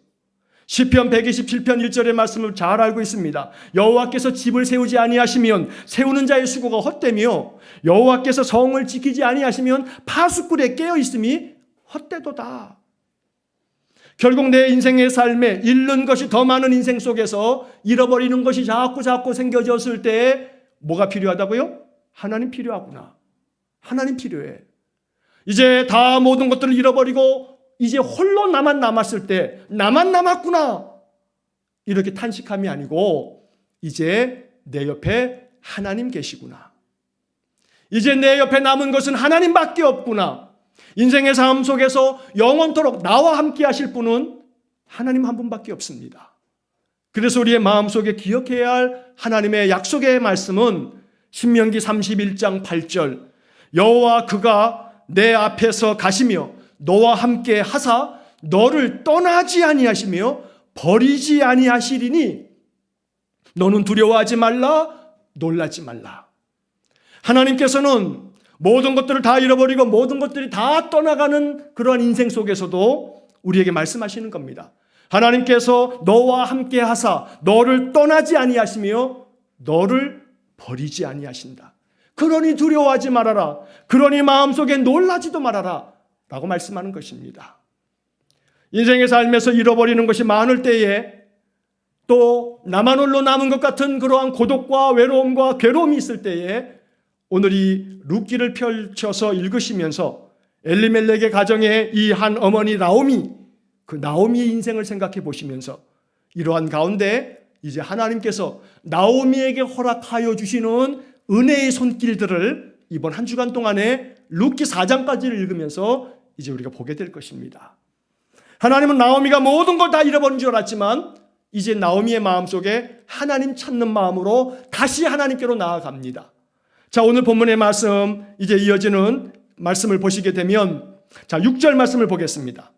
시편 127편 1절의 말씀을 잘 알고 있습니다. 여호와께서 집을 세우지 아니하시면 세우는 자의 수고가 헛되며 여호와께서 성을 지키지 아니하시면 파수꾼에 깨어 있음이 헛되도다. 결국 내 인생의 삶에 잃는 것이 더 많은 인생 속에서 잃어버리는 것이 자꾸 생겨졌을 때 뭐가 필요하다고요? 하나님 필요하구나. 하나님 필요해. 이제 다 모든 것들을 잃어버리고 이제 홀로 나만 남았을 때 나만 남았구나 이렇게 탄식함이 아니고 이제 내 옆에 하나님 계시구나. 이제 내 옆에 남은 것은 하나님밖에 없구나. 인생의 삶 속에서 영원토록 나와 함께 하실 분은 하나님 한 분밖에 없습니다. 그래서 우리의 마음속에 기억해야 할 하나님의 약속의 말씀은 신명기 31장 8절 여호와 그가 내 앞에서 가시며 너와 함께 하사 너를 떠나지 아니하시며 버리지 아니하시리니 너는 두려워하지 말라 놀라지 말라. 하나님께서는 모든 것들을 다 잃어버리고 모든 것들이 다 떠나가는 그러한 인생 속에서도 우리에게 말씀하시는 겁니다. 하나님께서 너와 함께 하사 너를 떠나지 아니하시며 너를 버리지 아니하신다. 그러니 두려워하지 말아라. 그러니 마음속에 놀라지도 말아라 라고 말씀하는 것입니다. 인생의 삶에서 잃어버리는 것이 많을 때에 또 나만 홀로 남은 것 같은 그러한 고독과 외로움과 괴로움이 있을 때에 오늘 이 룻기를 펼쳐서 읽으시면서 엘리멜렉의 가정에 이 한 어머니 나오미, 그 나오미의 인생을 생각해 보시면서 이러한 가운데 이제 하나님께서 나오미에게 허락하여 주시는 은혜의 손길들을 이번 한 주간 동안에 룻기 4장까지를 읽으면서 이제 우리가 보게 될 것입니다. 하나님은 나오미가 모든 걸 다 잃어버린 줄 알았지만 이제 나오미의 마음속에 하나님 찾는 마음으로 다시 하나님께로 나아갑니다. 자, 오늘 본문의 말씀 이제 이어지는 말씀을 보시게 되면 자, 6절 말씀을 보겠습니다.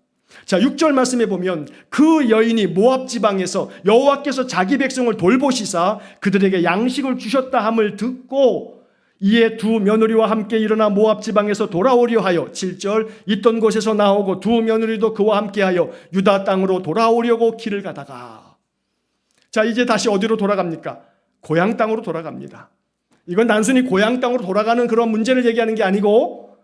자, 6절 말씀에 보면 그 여인이 모압 지방에서 여호와께서 자기 백성을 돌보시사 그들에게 양식을 주셨다 함을 듣고 이에 두 며느리와 함께 일어나 모압 지방에서 돌아오려 하여 7절 있던 곳에서 나오고 두 며느리도 그와 함께하여 유다 땅으로 돌아오려고 길을 가다가 자, 이제 다시 어디로 돌아갑니까? 고향 땅으로 돌아갑니다. 이건 단순히 고향 땅으로 돌아가는 그런 문제를 얘기하는 게 아니고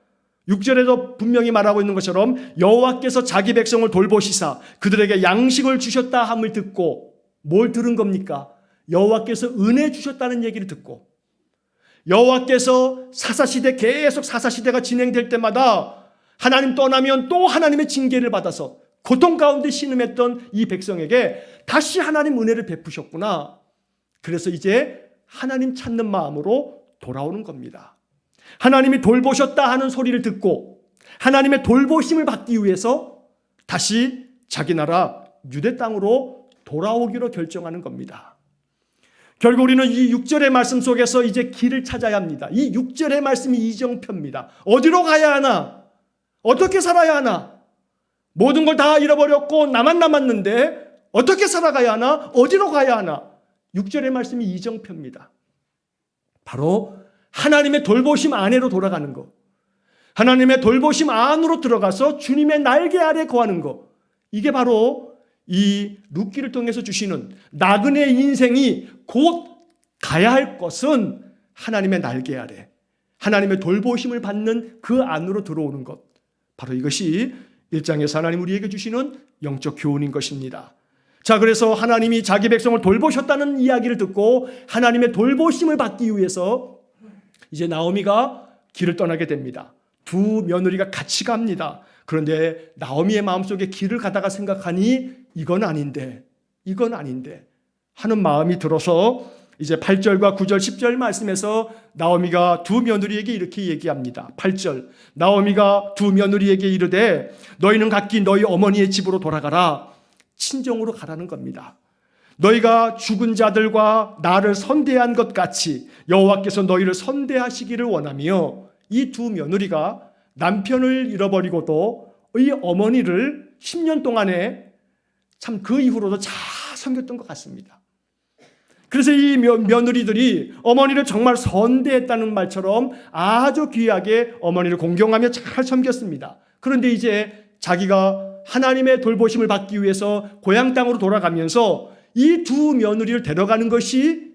6절에도 분명히 말하고 있는 것처럼 여호와께서 자기 백성을 돌보시사 그들에게 양식을 주셨다 함을 듣고 뭘 들은 겁니까? 여호와께서 은혜 주셨다는 얘기를 듣고 여호와께서 사사시대 계속 사사시대가 진행될 때마다 하나님 떠나면 또 하나님의 징계를 받아서 고통 가운데 신음했던 이 백성에게 다시 하나님 은혜를 베푸셨구나. 그래서 이제 하나님 찾는 마음으로 돌아오는 겁니다. 하나님이 돌보셨다 하는 소리를 듣고 하나님의 돌보심을 받기 위해서 다시 자기 나라 유대 땅으로 돌아오기로 결정하는 겁니다. 결국 우리는 이 6절의 말씀 속에서 이제 길을 찾아야 합니다. 이 6절의 말씀이 이정표입니다. 어디로 가야 하나? 어떻게 살아야 하나? 모든 걸 다 잃어버렸고 나만 남았는데 어떻게 살아가야 하나? 어디로 가야 하나? 6절의 말씀이 이정표입니다. 바로 하나님의 돌보심 안으로 돌아가는 것. 하나님의 돌보심 안으로 들어가서 주님의 날개 아래 거하는 것. 이게 바로 이 룻기를 통해서 주시는 나그네 인생이 곧 가야 할 것은 하나님의 날개 아래, 하나님의 돌보심을 받는 그 안으로 들어오는 것, 바로 이것이 1장에서 하나님 우리에게 주시는 영적 교훈인 것입니다. 자, 그래서 하나님이 자기 백성을 돌보셨다는 이야기를 듣고 하나님의 돌보심을 받기 위해서 이제 나오미가 길을 떠나게 됩니다. 두 며느리가 같이 갑니다. 그런데 나오미의 마음속에 길을 가다가 생각하니 이건 아닌데 하는 마음이 들어서 이제 8절과 9절 10절 말씀에서 나오미가 두 며느리에게 이렇게 얘기합니다. 8절, 나오미가 두 며느리에게 이르되 너희는 각기 너희 어머니의 집으로 돌아가라. 친정으로 가라는 겁니다. 너희가 죽은 자들과 나를 선대한 것 같이 여호와께서 너희를 선대하시기를 원하며, 이 두 며느리가 남편을 잃어버리고도 이 어머니를 10년 동안에 참 그 이후로도 잘 섬겼던 것 같습니다. 그래서 이 며느리들이 어머니를 정말 선대했다는 말처럼 아주 귀하게 어머니를 공경하며 잘 섬겼습니다. 그런데 이제 자기가 하나님의 돌보심을 받기 위해서 고향 땅으로 돌아가면서 이 두 며느리를 데려가는 것이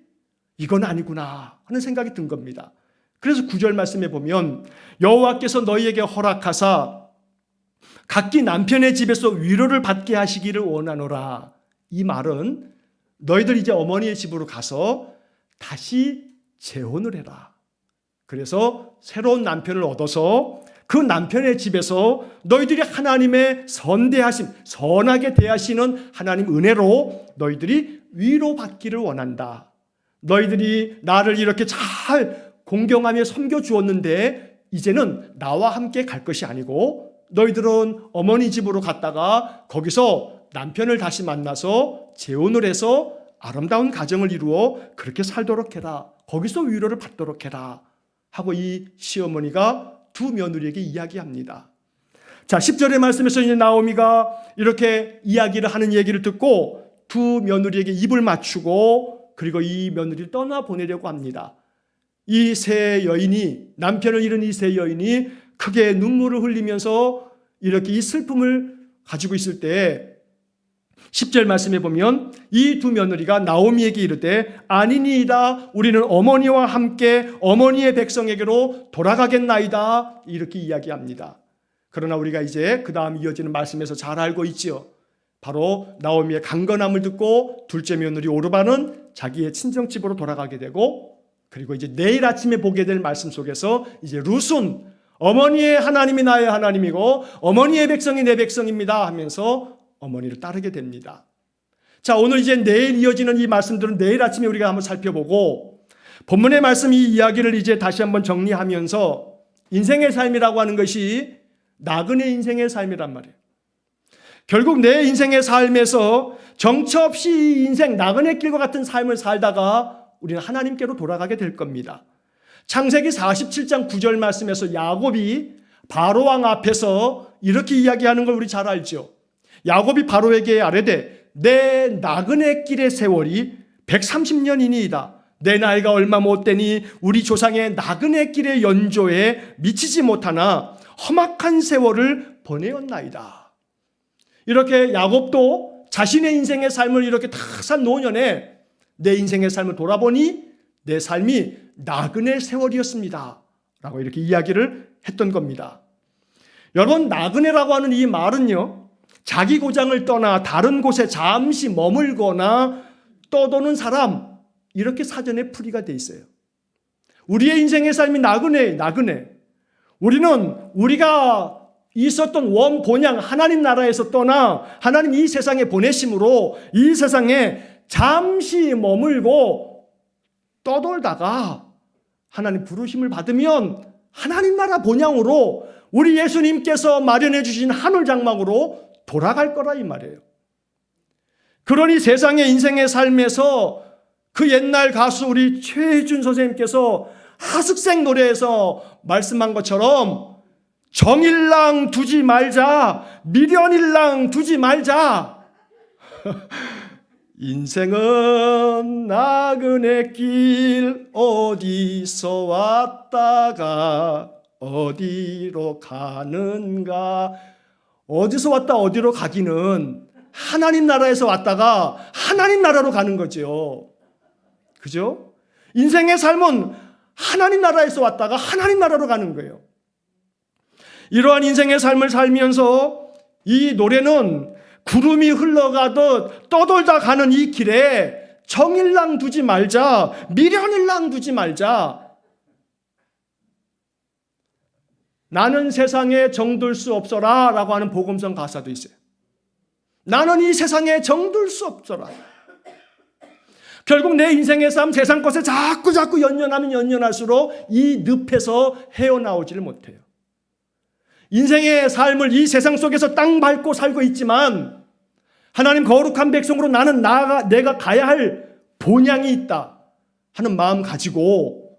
이건 아니구나 하는 생각이 든 겁니다. 그래서 9절 말씀에 보면 여호와께서 너희에게 허락하사 각기 남편의 집에서 위로를 받게 하시기를 원하노라. 이 말은 너희들 이제 어머니의 집으로 가서 다시 재혼을 해라. 그래서 새로운 남편을 얻어서 그 남편의 집에서 너희들이 하나님의 선대하심, 선하게 대하시는 하나님 은혜로 너희들이 위로받기를 원한다. 너희들이 나를 이렇게 잘 공경하며 섬겨주었는데 이제는 나와 함께 갈 것이 아니고 너희들은 어머니 집으로 갔다가 거기서 남편을 다시 만나서 재혼을 해서 아름다운 가정을 이루어 그렇게 살도록 해라. 거기서 위로를 받도록 해라. 하고 이 시어머니가 두 며느리에게 이야기합니다. 자, 10절의 말씀에서 이제 나오미가 이렇게 이야기를 하는 얘기를 듣고 두 며느리에게 입을 맞추고 그리고 이 며느리를 떠나보내려고 합니다. 이 세 여인이, 남편을 잃은 이 세 여인이 크게 눈물을 흘리면서 이렇게 이 슬픔을 가지고 있을 때 10절 말씀에 보면 이 두 며느리가 나오미에게 이르되 아니니이다, 우리는 어머니와 함께 어머니의 백성에게로 돌아가겠나이다, 이렇게 이야기합니다. 그러나 우리가 이제 그 다음 이어지는 말씀에서 잘 알고 있지요. 바로 나오미의 강건함을 듣고 둘째 며느리 오르바는 자기의 친정집으로 돌아가게 되고, 그리고 이제 내일 아침에 보게 될 말씀 속에서 이제 룻은 어머니의 하나님이 나의 하나님이고 어머니의 백성이 내 백성입니다 하면서 어머니를 따르게 됩니다. 자, 오늘 이제 내일 이어지는 이 말씀들은 내일 아침에 우리가 한번 살펴보고, 본문의 말씀 이 이야기를 이제 다시 한번 정리하면서 인생의 삶이라고 하는 것이 나그네 인생의 삶이란 말이에요. 결국 내 인생의 삶에서 정처 없이 이 인생 나그네 길과 같은 삶을 살다가 우리는 하나님께로 돌아가게 될 겁니다. 창세기 47장 9절 말씀에서 야곱이 바로왕 앞에서 이렇게 이야기하는 걸 우리 잘 알죠. 야곱이 바로에게 아뢰되 내 나그네 길의 세월이 130년이니이다. 내 나이가 얼마 못되니 우리 조상의 나그네 길의 연조에 미치지 못하나 험악한 세월을 보내었나이다. 이렇게 야곱도 자신의 인생의 삶을 이렇게 다 산 노년에 내 인생의 삶을 돌아보니 내 삶이 나그네 세월이었습니다 라고 이렇게 이야기를 했던 겁니다. 여러분, 나그네라고 하는 이 말은요, 자기 고장을 떠나 다른 곳에 잠시 머물거나 떠도는 사람, 이렇게 사전에 풀이가 돼 있어요. 우리의 인생의 삶이 나그네. 우리는 우리가 있었던 원 본향 하나님 나라에서 떠나 하나님 이 세상에 보내심으로 이 세상에 잠시 머물고 떠돌다가 하나님 부르심을 받으면 하나님 나라 본향으로 우리 예수님께서 마련해 주신 하늘 장막으로 돌아갈 거라 이 말이에요. 그러니 세상의 인생의 삶에서 그 옛날 가수 우리 최혜준 선생님께서 하숙생 노래에서 말씀한 것처럼 정일랑 두지 말자, 미련일랑 두지 말자. 인생은 나그네 길, 어디서 왔다가 어디로 가는가. 어디서 왔다 어디로 가기는 하나님 나라에서 왔다가 하나님 나라로 가는 거죠. 그죠? 인생의 삶은 하나님 나라에서 왔다가 하나님 나라로 가는 거예요. 이러한 인생의 삶을 살면서 이 노래는 구름이 흘러가듯 떠돌다 가는 이 길에 정일랑 두지 말자, 미련일랑 두지 말자. 나는 세상에 정들 수 없어라 라고 하는 복음성 가사도 있어요. 나는 이 세상에 정들 수 없어라. 결국 내 인생의 삶, 세상 것에 자꾸 연연하면 연연할수록 이 늪에서 헤어나오지를 못해요. 인생의 삶을 이 세상 속에서 땅 밟고 살고 있지만 하나님 거룩한 백성으로 나는 내가 가야 할 본향이 있다 하는 마음 가지고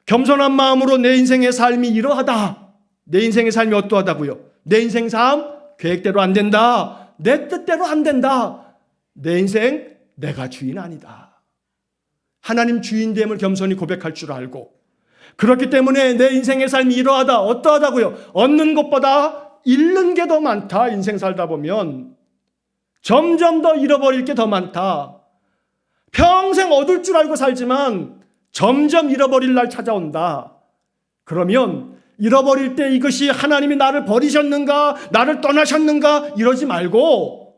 겸손한 마음으로 내 인생의 삶이 이러하다. 내 인생의 삶이 어떠하다고요? 내 인생 삶 계획대로 안 된다. 내 뜻대로 안 된다. 내 인생 내가 주인 아니다. 하나님 주인됨을 겸손히 고백할 줄 알고 그렇기 때문에 내 인생의 삶이 이러하다. 어떠하다고요? 얻는 것보다 잃는 게 더 많다. 인생 살다 보면 점점 더 잃어버릴 게 더 많다. 평생 얻을 줄 알고 살지만 점점 잃어버릴 날 찾아온다. 그러면 잃어버릴 때 이것이 하나님이 나를 버리셨는가, 나를 떠나셨는가 이러지 말고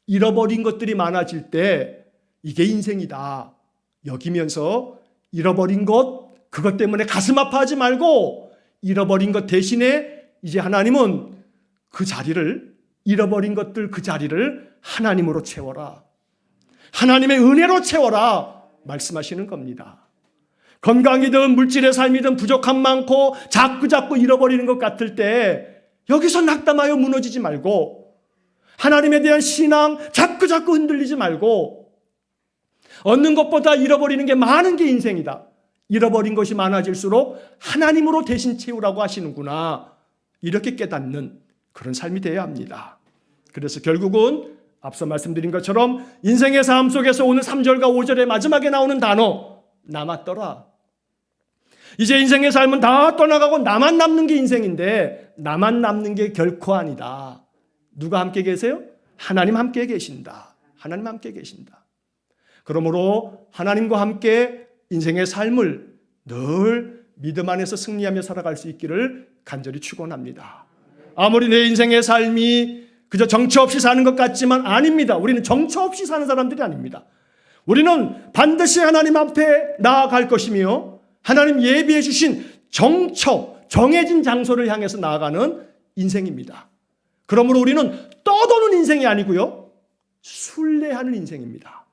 잃어버린 것들이 많아질 때 이게 인생이다 여기면서 잃어버린 것, 그것 때문에 가슴 아파하지 말고 잃어버린 것 대신에 이제 하나님은 그 자리를, 잃어버린 것들 그 자리를 하나님으로 채워라. 하나님의 은혜로 채워라 말씀하시는 겁니다. 건강이든 물질의 삶이든 부족함 많고 자꾸 잃어버리는 것 같을 때 여기서 낙담하여 무너지지 말고 하나님에 대한 신앙 자꾸 흔들리지 말고 얻는 것보다 잃어버리는 게 많은 게 인생이다. 잃어버린 것이 많아질수록 하나님으로 대신 채우라고 하시는구나. 이렇게 깨닫는 그런 삶이 되어야 합니다. 그래서 결국은 앞서 말씀드린 것처럼 인생의 삶 속에서 오늘 3절과 5절의 마지막에 나오는 단어 남았더라. 이제 인생의 삶은 다 떠나가고 나만 남는 게 인생인데 나만 남는 게 결코 아니다. 누가 함께 계세요? 하나님 함께 계신다. 하나님 함께 계신다. 그러므로 하나님과 함께 인생의 삶을 늘 믿음 안에서 승리하며 살아갈 수 있기를 간절히 축원합니다. 아무리 내 인생의 삶이 그저 정처 없이 사는 것 같지만 아닙니다. 우리는 정처 없이 사는 사람들이 아닙니다. 우리는 반드시 하나님 앞에 나아갈 것이며 하나님 예비해 주신 정처, 정해진 장소를 향해서 나아가는 인생입니다. 그러므로 우리는 떠도는 인생이 아니고요. 순례하는 인생입니다.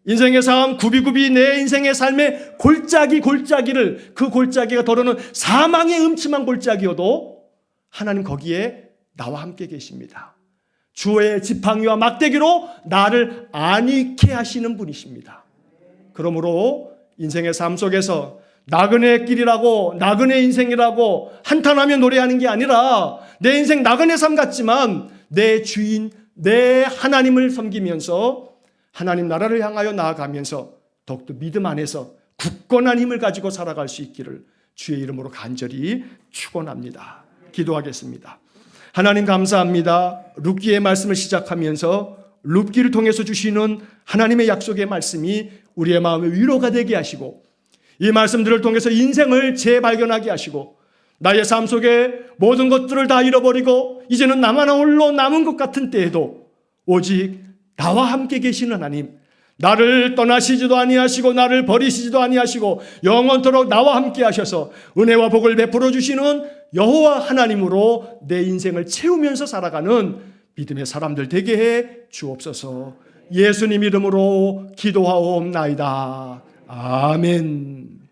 인생의 삶 굽이굽이 내 인생의 삶의 골짜기를 그 골짜기가 더러는 사망의 음침한 골짜기여도 하나님 거기에 나와 함께 계십니다. 주의 지팡이와 막대기로 나를 안위케 하시는 분이십니다. 그러므로 인생의 삶 속에서 나그네 길이라고 나그네 인생이라고 한탄하며 노래하는 게 아니라 내 인생 나그네 삶 같지만 내 주인 내 하나님을 섬기면서 하나님 나라를 향하여 나아가면서 더욱더 믿음 안에서 굳건한 힘을 가지고 살아갈 수 있기를 주의 이름으로 간절히 축원합니다. 기도하겠습니다. 하나님 감사합니다. 룻기의 말씀을 시작하면서 룻기를 통해서 주시는 하나님의 약속의 말씀이 우리의 마음에 위로가 되게 하시고 이 말씀들을 통해서 인생을 재발견하게 하시고 나의 삶 속에 모든 것들을 다 잃어버리고 이제는 나만 홀로 남은 것 같은 때에도 오직 나와 함께 계시는 하나님, 나를 떠나시지도 아니하시고 나를 버리시지도 아니하시고 영원토록 나와 함께 하셔서 은혜와 복을 베풀어 주시는 여호와 하나님으로 내 인생을 채우면서 살아가는 믿음의 사람들 되게 해 주옵소서. 예수님 이름으로 기도하옵나이다. 아멘.